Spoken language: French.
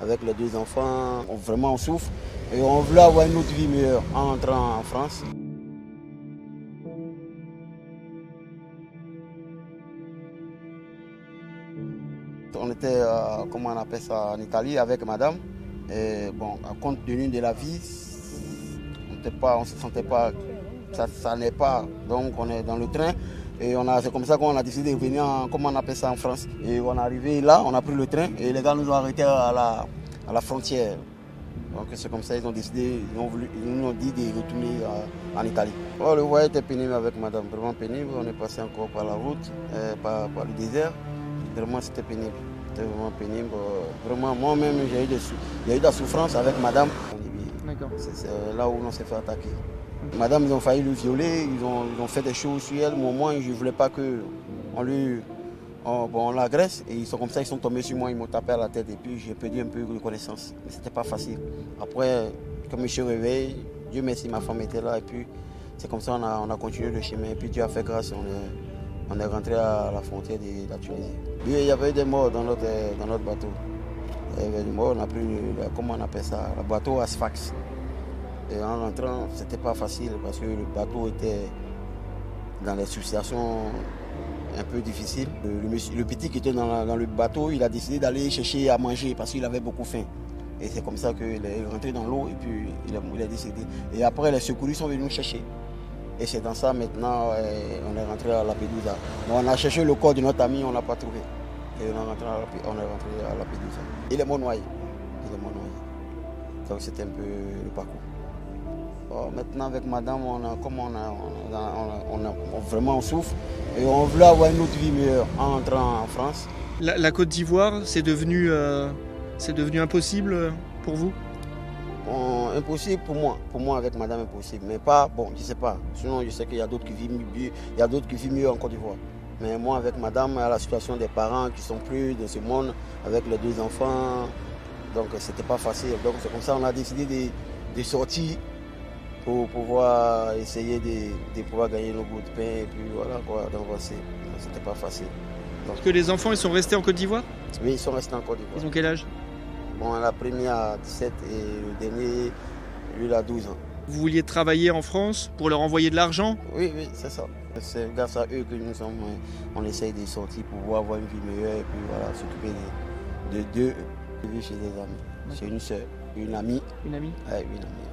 avec les deux enfants. Vraiment on souffre et on voulait avoir une autre vie meilleure en entrant en France. On était, comment on appelle ça, en Italie avec madame. Et bon, compte tenu de la vie, on ne se sentait pas, ça n'est pas. Donc on est dans le train et c'est comme ça qu'on a décidé de venir, comment on appelle ça en France. Et on est arrivé là, on a pris le train et les gars nous ont arrêtés à la frontière. Donc c'est comme ça qu'ils ont décidé, ils nous ont dit de retourner en Italie. Oh, le voyage était pénible avec madame, vraiment pénible. On est passé encore par la route, par le désert. Vraiment c'était pénible. C'était vraiment pénible. Vraiment moi-même j'ai eu de la souffrance avec madame. C'est là où on s'est fait attaquer. Madame, ils ont failli le violer, ils ont fait des choses sur elle, mais au moins je ne voulais pas on l'agresse et ils sont comme ça, ils sont tombés sur moi, ils m'ont tapé à la tête et puis j'ai perdu un peu de connaissance. Mais c'était pas facile. Après, comme je suis réveillé, Dieu merci, ma femme était là et puis c'est comme ça on a continué le chemin et puis Dieu a fait grâce, on est rentré à la frontière de la Tunisie. Oui, il y avait des morts dans notre bateau. Il y avait des morts, on a pris, comment on appelle ça, le bateau à Sfax. Et en rentrant, c'était pas facile parce que le bateau était dans des situations un peu difficiles. Le petit qui était dans le bateau, il a décidé d'aller chercher à manger parce qu'il avait beaucoup faim. Et c'est comme ça qu'il est rentré dans l'eau et puis il est décédé. Et après, les secouristes sont venus nous chercher. Et c'est dans ça maintenant, on est rentré à Lampedusa. On a cherché le corps de notre ami, on ne l'a pas trouvé. Et on est rentré à Lampedusa. Il est mort noyé. Donc c'était un peu le parcours. Maintenant avec madame, vraiment on souffre et on voulait avoir une autre vie meilleure en entrant en France. La Côte d'Ivoire, c'est devenu impossible pour vous? Impossible pour moi avec madame impossible, mais pas, bon je sais pas, sinon je sais qu'il y a d'autres qui vivent mieux en Côte d'Ivoire. Mais moi avec madame, à la situation des parents qui sont plus dans ce monde, avec les deux enfants, donc c'était pas facile. Donc c'est comme ça qu'on a décidé de sortir pour pouvoir essayer de pouvoir gagner nos bouts de pain et puis voilà quoi, donc c'était pas facile. Est-ce que les enfants ils sont restés en Côte d'Ivoire? Oui, ils sont restés en Côte d'Ivoire. Ils ont quel âge? Bon, la première a 17 et le dernier, lui, il a 12 ans. Vous vouliez travailler en France pour leur envoyer de l'argent? Oui, c'est ça. C'est grâce à eux que on essaye de sortir pour pouvoir avoir une vie meilleure et puis voilà, s'occuper de vivre chez des amis. C'est une soeur, une amie. Une amie? Ouais, une amie.